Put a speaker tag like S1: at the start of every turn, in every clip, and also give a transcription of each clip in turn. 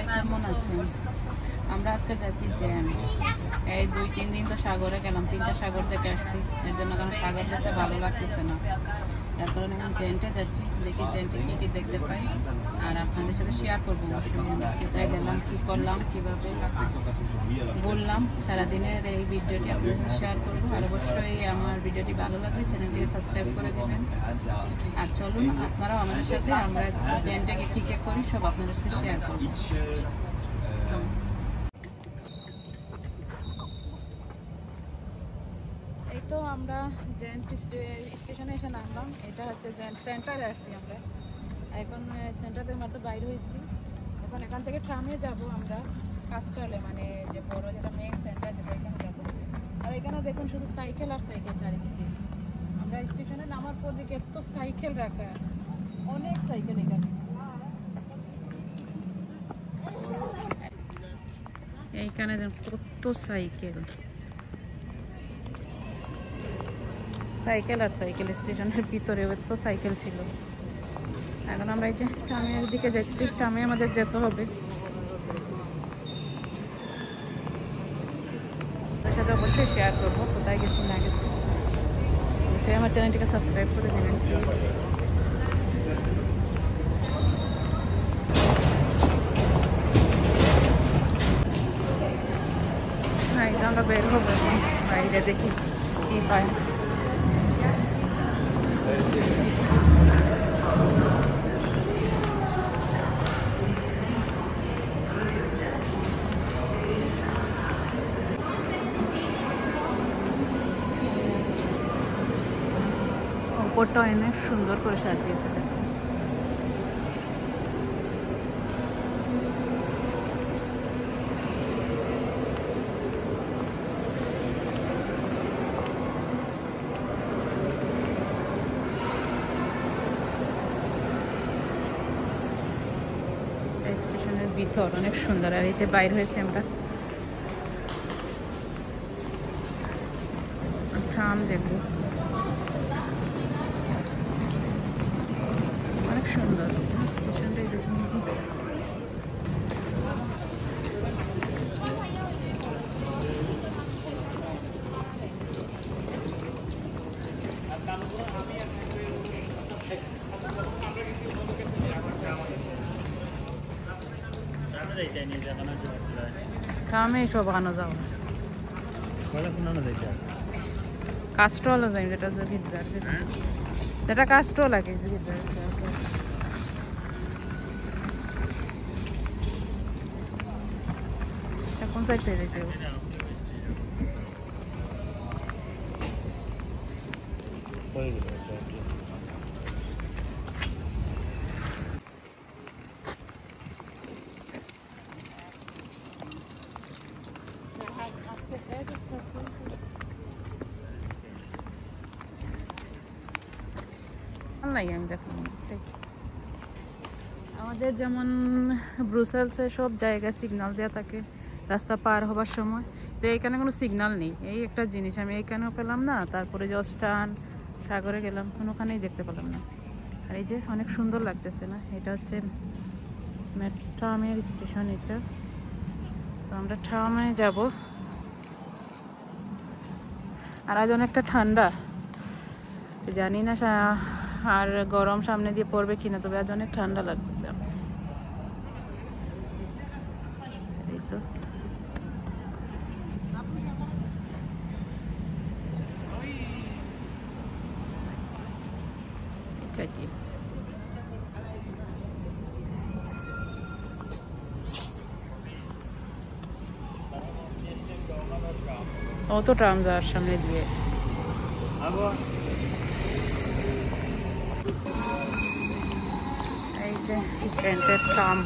S1: সবাই কেমন আছেন? আমরা আজকে যাচ্ছি জ্যাম। এই 2-3 দিন তো সাগরে গেলাম, 3টা সাগর দেখে আসছি। এর জন্য কারণ সাগর দেখতে ভালো লাগতেছে না, তার কারণে আমি জেন্টে যাচ্ছি। দেখি জেন্টে কী কী দেখতে পাই, আর আপনাদের সাথে শেয়ার করবো কোথায় গেলাম, কী করলাম, কীভাবে বললাম সারাদিনের এই ভিডিওটি আপনাদের সাথে শেয়ার করবো। আর অবশ্যই আমার ভিডিওটি ভালো লাগলে চ্যানেলটিকে সাবস্ক্রাইব করে দেবেন। আর চলুন আপনারাও আমাদের সাথে আমরা জেন্টটাকে কী কী করি সব আপনাদের সাথে শেয়ার করবো। এই তো আমরা জেন্ট স্টেশনে এসে নামলাম। এটা হচ্ছে জেন্ট সেন্টারে আসছি আমরা। এখন সেন্টার থেকে মাত্র বাইরে হয়েছি। এখন এখান থেকে ট্রামে যাব আমরা কাস্টালে, মানে যে বড় যেটা মেইন সেন্টার যেটা, এখানে যাবো। আর এখানে দেখুন শুধু সাইকেল আর সাইকেল চারিদিকে। আমরা স্টেশনে নামার পর দিকে এত সাইকেল রাখা, অনেক সাইকেল এখানে। এইখানে কত সাইকেল, সাইকেল আর সাইকেল। স্টেশনের ভিতরে তো সাইকেল ছিল। এখন আমরা এই যে ট্রামের দিকে যাচ্ছি, ট্রামে আমাদের যেতে হবে। তার সাথে অবশ্যই শেয়ার করবো কোথায় গেছি না গেছি। অবশ্যই আমার চ্যানেলটিকে সাবস্ক্রাইব করে দেবেন প্লিজ। হ্যাঁ, এই তো আমরা বের হবো এখন বাইরে, দেখি কি পাই। উপরটা অনেক সুন্দর করে সাজিয়েছে। স্টেশনের ভিতর অনেক সুন্দর। আর এই যে বাইরে হয়েছে আমরা ট্রাম দেখবো, অনেক সুন্দর স্টেশনটাই দেখুন। ট্রামে সব আনো যাও, কাস্টল যাই যেটা ভিতর, যেটা কাস্টল লাগে ভিতর। কোন সাইড থেকে যেতে হবে? লাগে আমি দেখলাম আমাদের যেমন ব্রুসেলসে সব জায়গায় সিগন্যাল দেওয়া থাকে রাস্তা পার হবার সময়, তো এইখানে কোনো সিগন্যাল নেই। এই একটা জিনিস আমি এইখানেও পেলাম না, তারপরে যে অস্টান সাগরে গেলাম কোনোখানেই দেখতে পেলাম না। আর এই যে অনেক সুন্দর লাগতেছে না, এটা হচ্ছে ট্রামের স্টেশন এটা। তো আমরা ট্রামে যাব। আর আজ অনেকটা ঠান্ডা, জানি না আর গরম সামনে দিয়ে পড়বে কিনা, তবে আজ অনেক ঠান্ডা লাগতেছে। এই তো এটা কি অত ট্রাম যাওয়ার সামনে দিয়ে। এই যে ট্রেনের ট্রাম,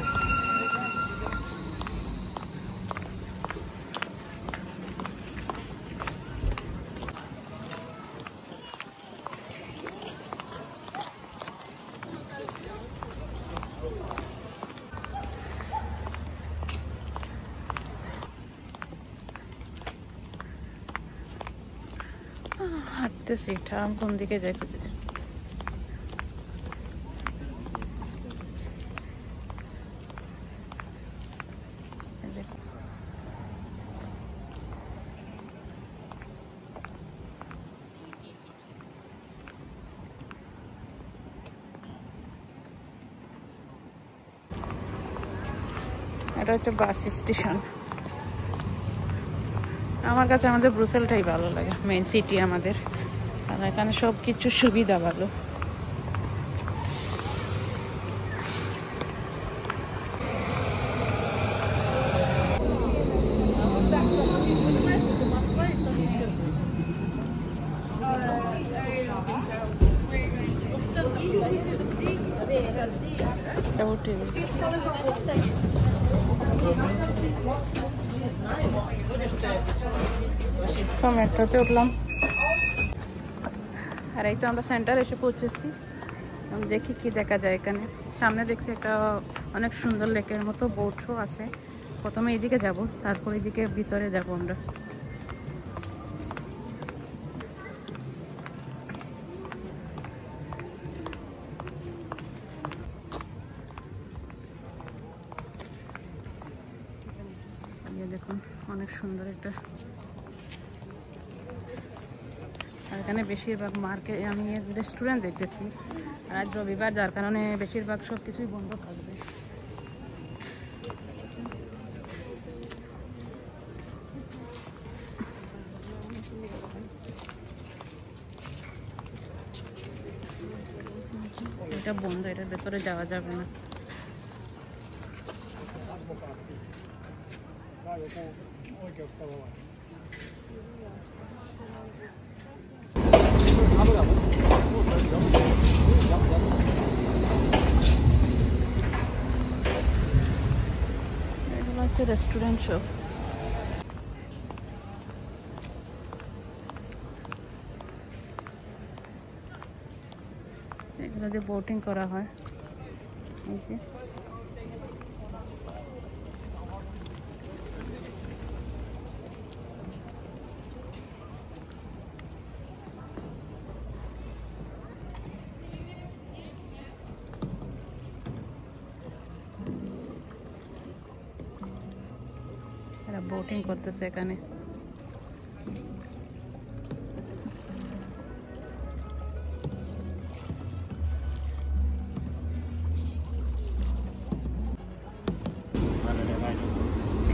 S1: হাঁটতেছি। ট্রাম কোন দিকে যাই খুঁজে। এটা হচ্ছে বাস স্টেশন। আমার কাছে আমাদের ব্রুসেলটাই ভালো লাগে, মেইন সিটি আমাদের, কারণ এখানে সব কিছু সুবিধা ভালো। তো মেট্রোতে উঠলাম, আর এই তো আমরা সেন্টার এসে পৌঁছেছি। দেখি কি দেখা যায় এখানে। সামনে দেখছি একটা অনেক সুন্দর লেকের মতো বোটও আছে। প্রথমে এইদিকে যাব, তারপর এইদিকে ভিতরে যাব আমরা। দেখুন অনেক সুন্দর একটা, আর এখানে বেশিরভাগ মার্কেট, আমি রেস্টুরেন্ট দেখতেছি। আর আজ রবিবার, যার কারণে বেশিরভাগ সব কিছুই বন্ধ থাকবে। এটা বন্ধ, এটার ভেতরে যাওয়া যাবে না। এগুলো হচ্ছে রেস্টুরেন্ট সব। এগুলো দিয়ে বোটিং করা হয়। এই যে এরা বোটিং করতেছে এখানে।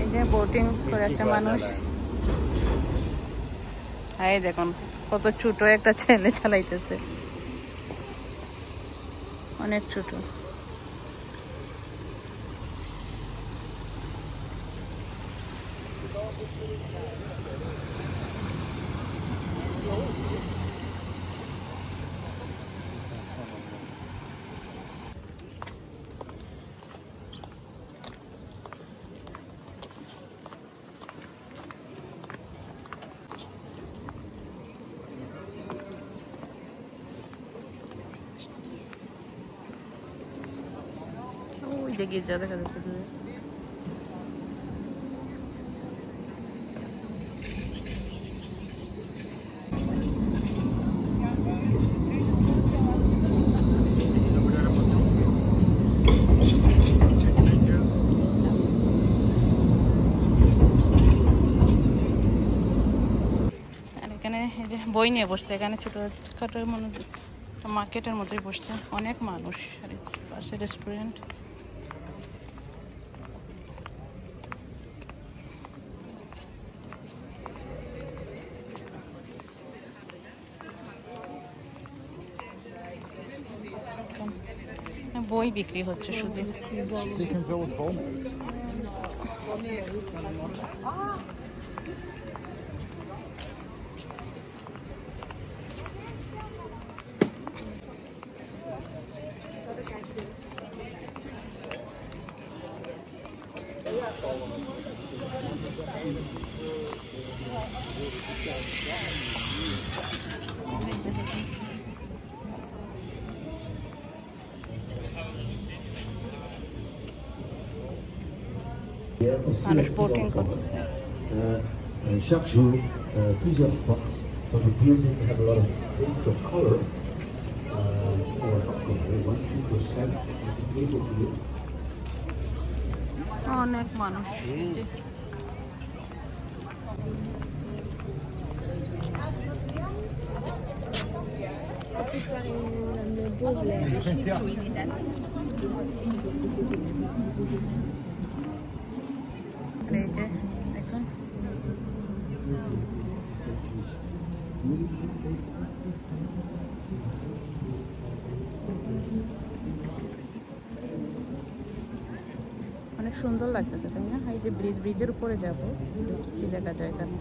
S1: এই যে বোটিং করেছে মানুষ। এই দেখুন কত ছোট একটা ছেলে চালাইতেছে, অনেক ছোট। ওই যে গির্জা দেখা যাচ্ছে দূরে। এখানে এই যে বই নিয়ে বসছে, এখানে ছোটখাটোর মনে মার্কেটের মধ্যেই বসছে অনেক মানুষ। আর পাশে রেস্টুরেন্ট। বই বিক্রি হচ্ছে শুধু। মানুষ বোটিং করতেছে।
S2: Chaque jour, plusieurs fois, so the building have a lot of taste of color. Or one people sense it's able to.
S1: অনেক মানুষ। এই যে দেখুন অনেক সুন্দর লাগতেছে তাই না? এই যে ব্রিজের উপরে যাবো, কি দেখা যায় এখানে।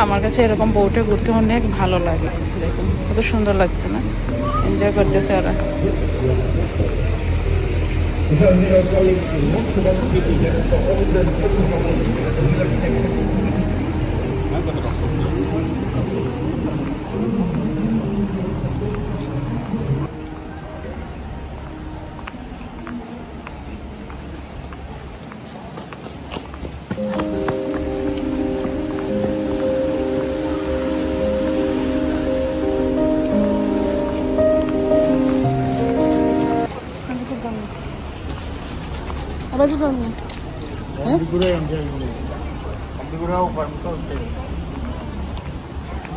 S1: আমার কাছে এরকম বোটে ঘুরতে অনেক ভালো লাগে। দেখুন কত সুন্দর লাগছে না, এনজয় করতেছে ওরা। apa juga nih?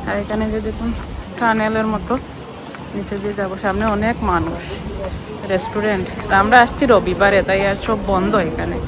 S1: আর এখানে যে দেখুন টানেলের মতো নিচে দিয়ে যাবো, সামনে অনেক মানুষ, রেস্টুরেন্ট। আমরা আসছি রবিবারে, তাই আর সব বন্ধ এখানে।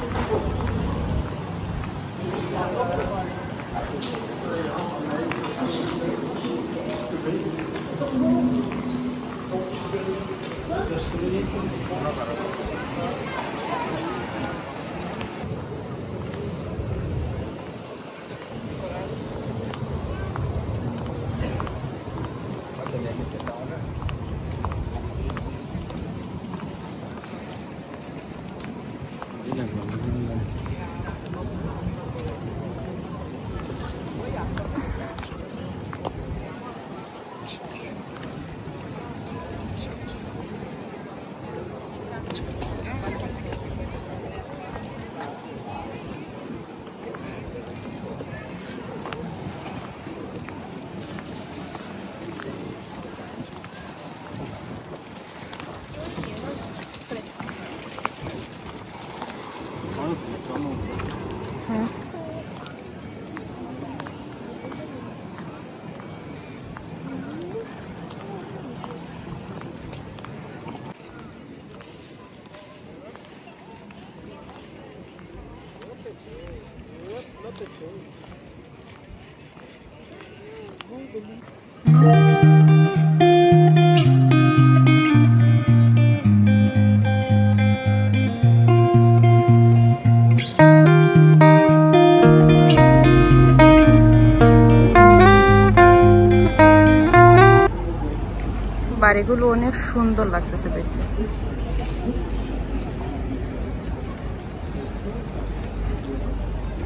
S1: বাড়িগুলো অনেক সুন্দর লাগতেছে দেখতে।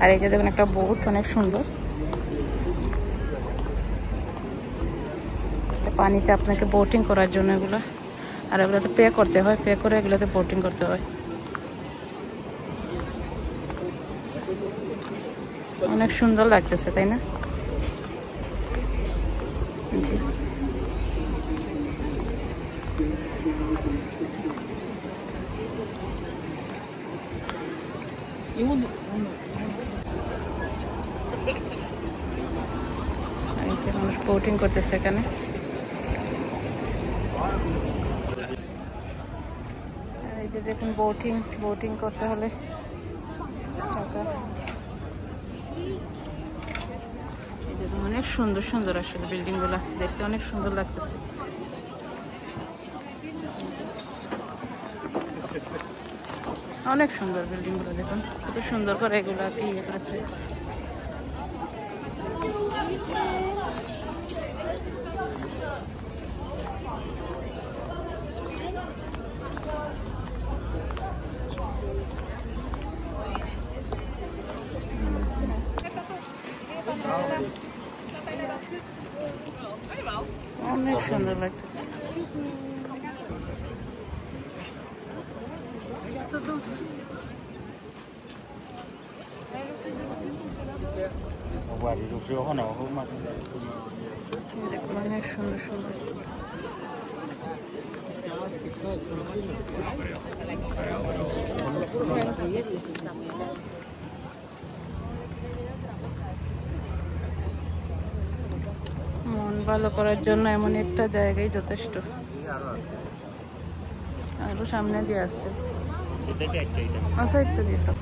S1: আর এই যে দেখুন একটা বোট, অনেক সুন্দর। পানিতে আপনাকে বোটিং করার জন্য এগুলো, আর এগুলোতে পে করতে হয়, পে করে এগুলোতে বোটিং করতে হয়। অনেক সুন্দর লাগতেছে তাই না? মানুষ বোটিং করতেছে এখানে। এই যে দেখুন বোটিং করতে হলে টাকা। এই যে অনেক সুন্দর সুন্দর আসলে বিল্ডিং গুলা দেখতে অনেক সুন্দর লাগতেছে। অনেক সুন্দর বিল্ডিং গুলো দেখুন কত সুন্দর করে এগুলা ইয়ে করেছে। অনেক সুন্দর লাগতেছে। অনেক সুন্দর সুন্দর। ভালো করার জন্য এমন একটা জায়গায় যথেষ্ট। আরো সামনে দিয়ে আসছে আচ্ছা একটা দিয়ে সব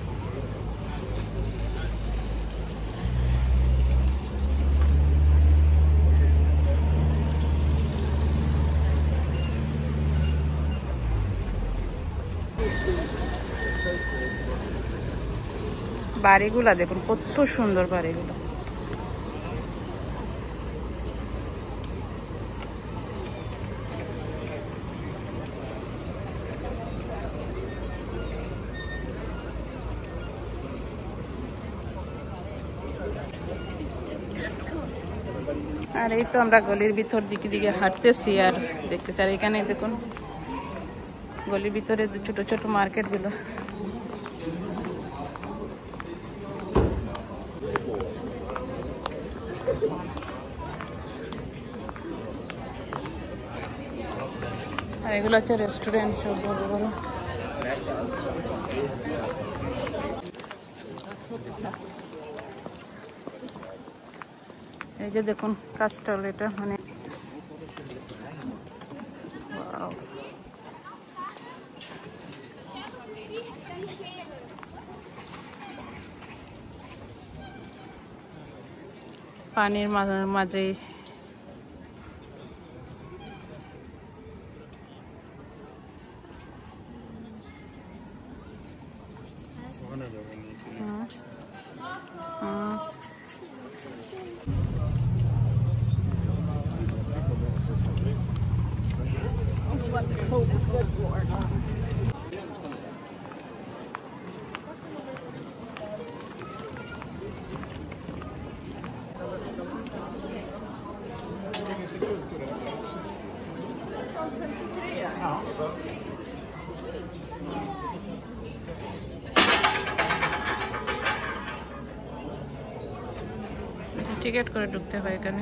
S1: বাড়িগুলা দেখুন কত সুন্দর বাড়িগুলো। আর এই তো আমরা গলির ভিতর দিকে দিকে হাঁটতেছি আর দেখতেছি। আর এখানে দেখুন গলির ভিতরে ছোট ছোট মার্কেট গুলো। আর এগুলো হচ্ছে রেস্টুরেন্ট সব বড় বড়। এই যে দেখুন কাস্টল, এটা মানে পানির মাঝে
S3: what the coat is good for.
S1: Ticket করে ঢুকতে হয় এখানে।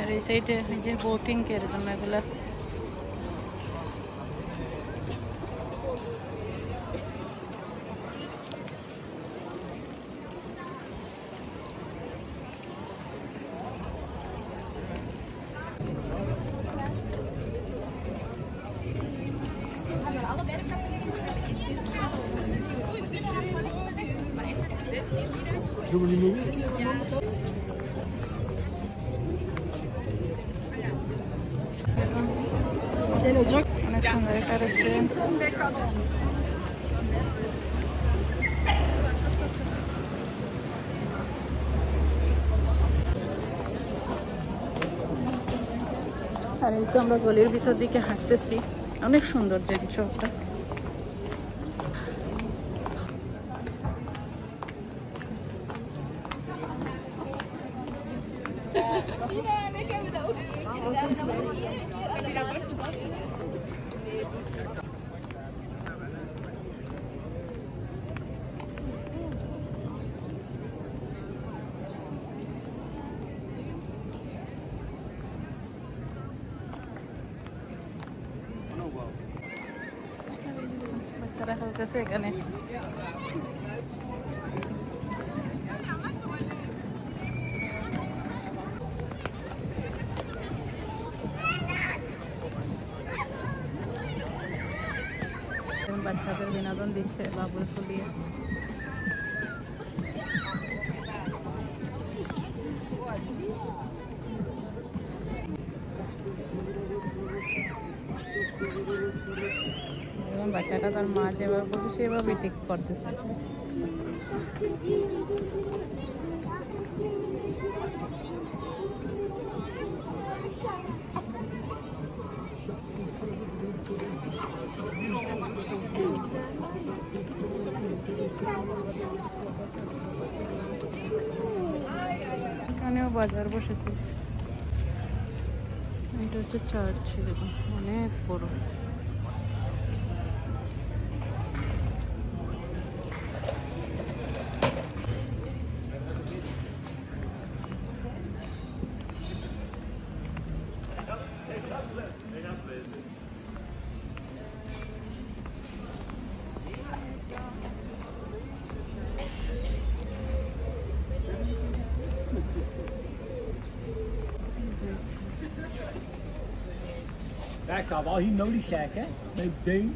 S1: আর এই সাইডে এই যে বোটিং এর জন্য এগুলা অনেক সুন্দর একটা রেস্টুরেন্ট। আর এই তো আমরা গলির ভিতর দিকে হাঁটতেছি, অনেক সুন্দর জিনিসটা। বাচ্চারা খেলতেছে এখানে। বাচ্চাদের বিনোদন দিচ্ছে বাবুল ফুলিয়ে। বাচ্চাটা তার মা যেভাবে বলছে সেভাবে ঠিক করতেছে। এখানেও বাজার বসেছে। এটা হচ্ছে চার্চ, দেখুন অনেক বড়।
S4: Ja, ik zou wel hier nodig zeggen, met ding.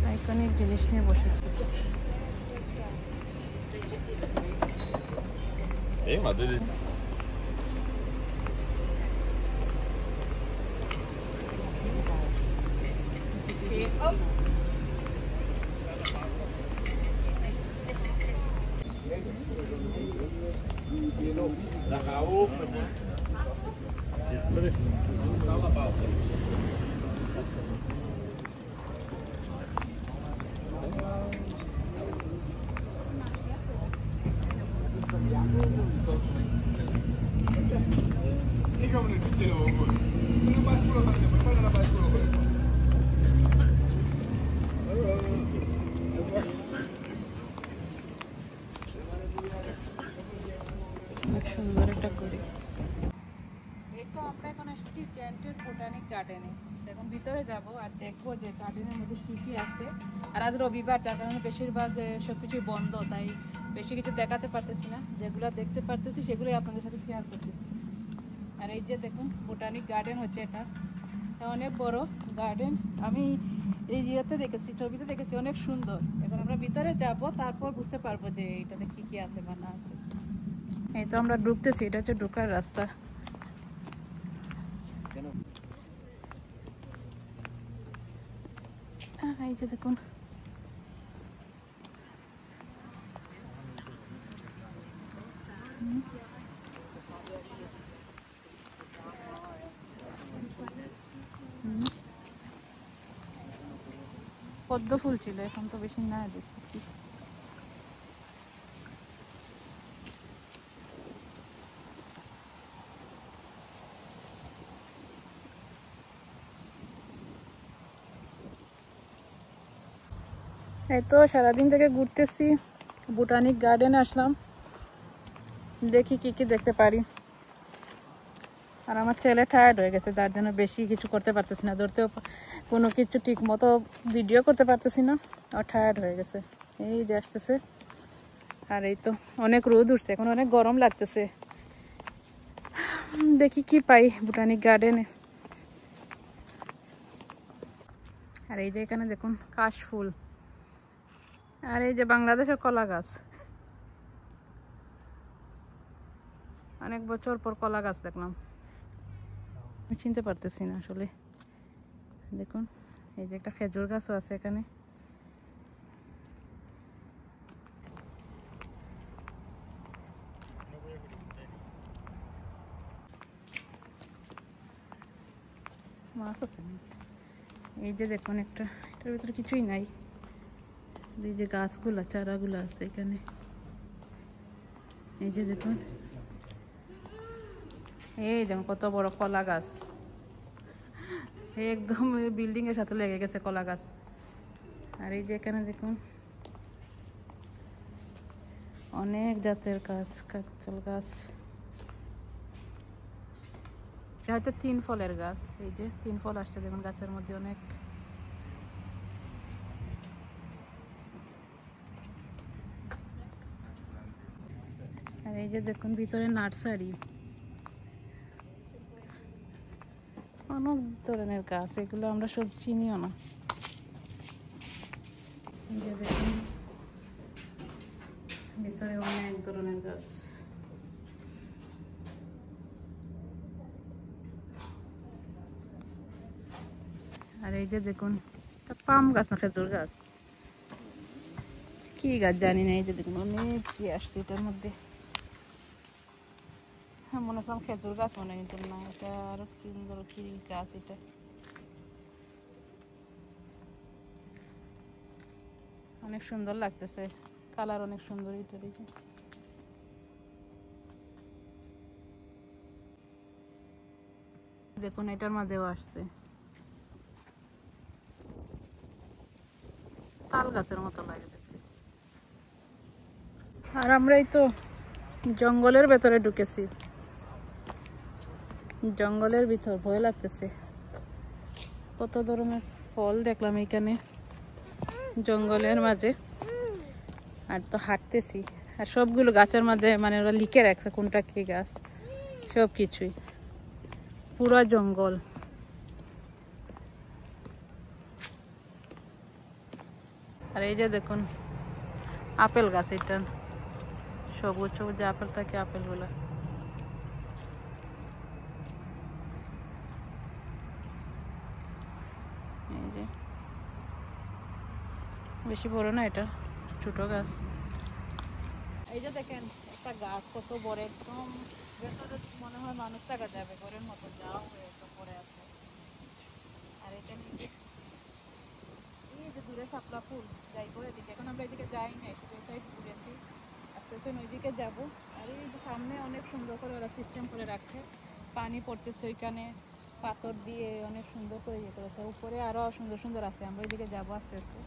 S1: Iconic জিনিস নিয়ে বসেছে।
S5: এই মা দিদি
S1: অনেক সুন্দর একটা গড়ি। এই তো আমরা এখন আসছি জেন্টের বোটানিক গার্ডেনে। এখন ভিতরে যাব আর দেখবো যে গার্ডেনের মধ্যে কি কি আছে। আর আজ রবিবার, যার কারণে বেশিরভাগ সবকিছু বন্ধ, তাই বেশি কিছু দেখাতে পারতেছি না। যেগুলো দেখতে পারতেছি সেগুলোই আপনাদের সাথে শেয়ার করতেছি। আর এই যে দেখুন বোটানিক গার্ডেন হচ্ছে এটা অনেক বড় গার্ডেন। আমি এই ইয়েতে দেখেছি, ছবিতে দেখেছি, অনেক সুন্দর। এখন আমরা ভিতরে যাব, তারপর বুঝতে পারবো যে এটাতে কি কি আছে বা না আছে। এই তো আমরা ঢুকতেছি, এটা হচ্ছে ঢোকার রাস্তা। এই যে দেখুন পদ্ম ফুল ছিল, এখন তো বেশি না দেখতেছি। এই তো সারাদিন থেকে ঘুরতেছি, বোটানিক গার্ডেনে আসলাম, দেখি কি কি দেখতে পারি। আর আমার ছেলে টায়ার্ড হয়ে গেছে, তার জন্য বেশি কিছু করতে পারতেছি না, ধরতেও কোনো কিছু ঠিক মতো ভিডিও করতে পারতেছি না। আর টায়ার্ড হয়ে গেছে, এই যে আসতেছে। আর এই তো অনেক রোদ উঠছে, এখন অনেক গরম লাগতেছে। দেখি কি পাই বোটানিক গার্ডেনে। আর এই যে এখানে দেখুন কাশফুল, আর এই যে বাংলাদেশের কলা গাছ। অনেক বছর পর কলা গাছ দেখলাম, আমি চিনতে পারতেছি না আসলে। দেখুন এই যে একটা খেজুর গাছও আছে এখানে। মাছ আছে, এই যে দেখুন একটা, এটার ভিতরে কিছুই নাই। এই যে গাছগুলা, চারাগুলো আছে এখানে। এই যে দেখুন, এই দেখুন কত বড় কলা গাছ, একদম বিল্ডিং এর সাথে লেগে গেছে কলা গাছ। আর এই যে এখানে দেখুন অনেক জাতের গাছ, কাঁঠাল গাছ। এটা হচ্ছে 3 ফলের গাছ, এই যে 3 ফল আসছে দেখুন গাছের মধ্যে অনেক। আর এই যে দেখুন ভিতরে নার্সারি, অনেক ধরনের গাছ, এগুলো আমরা সব চিনিও না। এই যে দেখুন ভিতরে অনেক ধরনের গাছ। আর এই যে দেখুন পাম গাছ না খেজুর গাছ, কি গাছ জানি না। এই যে দেখুন অনেক কি আসছে এটার মধ্যে, মনে হচ্ছে খেজুর গাছ, মনে হয় কিন্তু না, এটা আরো সুন্দর কি গাছ এটা। অনেক সুন্দর লাগতেছে, কালার অনেক সুন্দর এটা। দেখে দেখুন এটার মাঝেও আসছে তাল গাছের মতো লাগে দেখতে। আর আমরাই তো জঙ্গলের ভেতরে ঢুকেছি, জঙ্গলের ভিতর ভয় লাগতেছে। কত ধরনের ফল দেখলাম এখানে জঙ্গলের মাঝে। আর তো হাঁটতেছি, আর সবগুলো গাছের মাঝে মানে ওরা লিখে রাখছে কোনটা কি গাছ, সব কিছুই পুরো জঙ্গল। আর এই যে দেখুন আপেল গাছ, এটা সবুজ সবুজ আপেল থাকে, আপেল গুলা এই যে বেশি বড় না, এটা ছোট গাছ। এই যে দেখেন একটা গাছ কত বড়, একদম ভেতরে মনে হয় মানুষ থাকা যাবে, ঘরের মতো যাও হয়ে পড়ে আছে। আর এখানে এই যে দূরে শাপলা ফুল, যাইবো এদিকে। এখন আমরা এদিকে যাই না, শুধু এই সাইড ঘুরেছি, আস্তে আস্তে ওইদিকে যাবো। আর এই যে সামনে অনেক সুন্দর করে ওরা সিস্টেম করে রাখছে, পানি পড়তেছে ওইখানে পাথর দিয়ে অনেক সুন্দর করে ইয়ে করেছে। উপরে আরো সুন্দর সুন্দর আছে, আমরা ওইদিকে যাবো আস্তে আস্তে।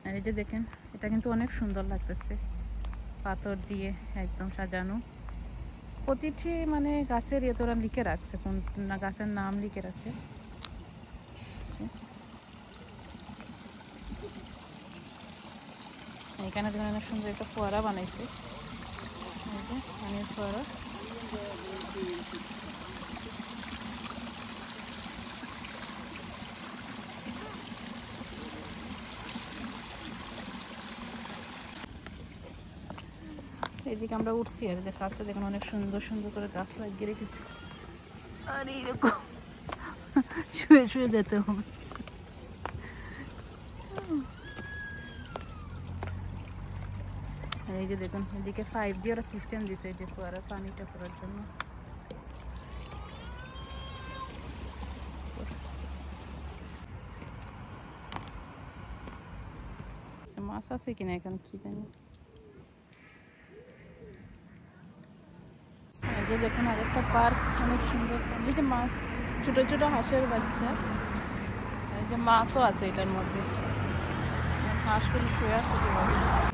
S1: আর এই যে দেখেন এটা কিন্তু অনেক সুন্দর লাগতেছে, পাথর দিয়ে একদম সাজানো। প্রতিটি মানে গাছের ইয়ে তোরা লিখে রাখছে, কোন না গাছের নাম লিখে রাখছে। এখানে দেখুন অনেক সুন্দর একটা ফোয়ারা বানাইছে, পানির ফোয়ারা। এদিকে আমরা উঠছি, আর যে গাছটা দেখুন অনেক সুন্দর সুন্দর করে গাছ লাগিয়ে রেখেছি। আর এইরকম শুয়ে শুয়ে যেতে হবে। আর এই যে দেখুন এদিকে 5 দিয়ে ওরা সিস্টেম দিছে, যে ফোয়ারার পানিটা করার জন্য। মাছ আছে কিনা এখানে কি জানি। এই যে দেখুন আরেকটা পার্ক, অনেক সুন্দর। এই যে মাছ, ছোট ছোট হাঁসের বাচ্চা, এই যে মাছও আছে এটার মধ্যে। হাঁসগুলো শুয়ে আছে,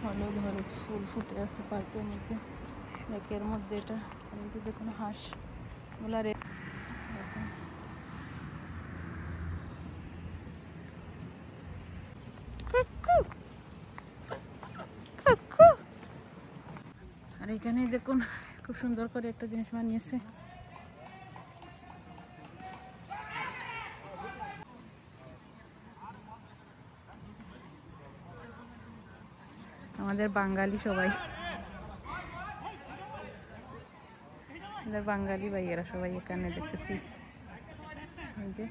S1: হলুদ হলুদ ফুল ফুটে আছে পার্কের মধ্যে, লেকের মধ্যে এটা। এই যে দেখুন হাঁস গুলা রে। আর এখানে দেখুন খুব সুন্দর করে একটা জিনিস বানিয়েছে। আমাদের বাঙালি সবাই, আমাদের বাঙালি ভাইয়েরা সবাই এখানে দেখতেছি। এই যে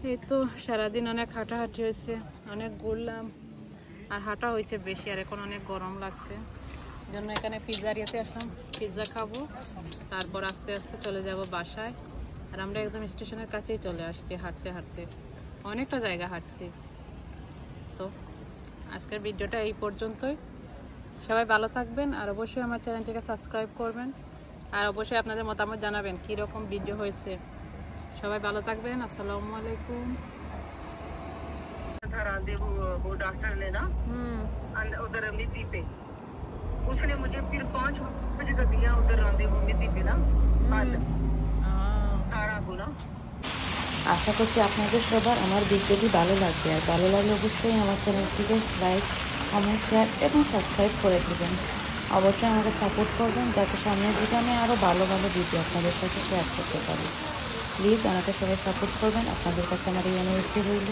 S1: এই তো সারাদিন অনেক হাঁটাহাঁটি হয়েছে, অনেক ঘুরলাম, আর হাঁটা হয়েছে বেশি। আর এখন অনেক গরম লাগছে, জন্য এখানে পিৎজার ইয়েতে আসলাম, পিৎজা খাবো, তারপর আস্তে আস্তে চলে যাব বাসায়। আর আমরা একদম স্টেশনের কাছেই চলে আসছি হাঁটতে হাঁটতে, অনেকটা জায়গা হাঁটছি। তো আজকের ভিডিওটা এই পর্যন্তই। সবাই ভালো থাকবেন, আর অবশ্যই আমার চ্যানেলটিকে সাবস্ক্রাইব করবেন, আর অবশ্যই আপনাদের মতামত জানাবেন কীরকম ভিডিও হয়েছে। সবাই ভালো থাকবেন, আসসালামু आलैकुम।
S5: वो डॉक्टर ने ना उधर मिट्टी पे उसने मुझे फिर 5 बजे का दिया उधर रंदेवू मिट्टी पे ना सारा को ना।
S6: আশা করছি আপনাদের সবার আমার ভিডিওটি ভালো লাগবে, আর ভালো লাগলে অবশ্যই আমার চ্যানেলটিকে লাইক, কমেন্ট, শেয়ার এবং সাবস্ক্রাইব করে দেবেন। অবশ্যই আমাকে সাপোর্ট করবেন, যাতে সামনের দিকে আমি আরও ভালো ভালো ভিডিও আপনাদের সাথে শেয়ার করতে পারি। প্লিজ আমাকে সবাই সাপোর্ট করবেন, আপনাদের কাছে আমার এই অনুরোধটি রইল।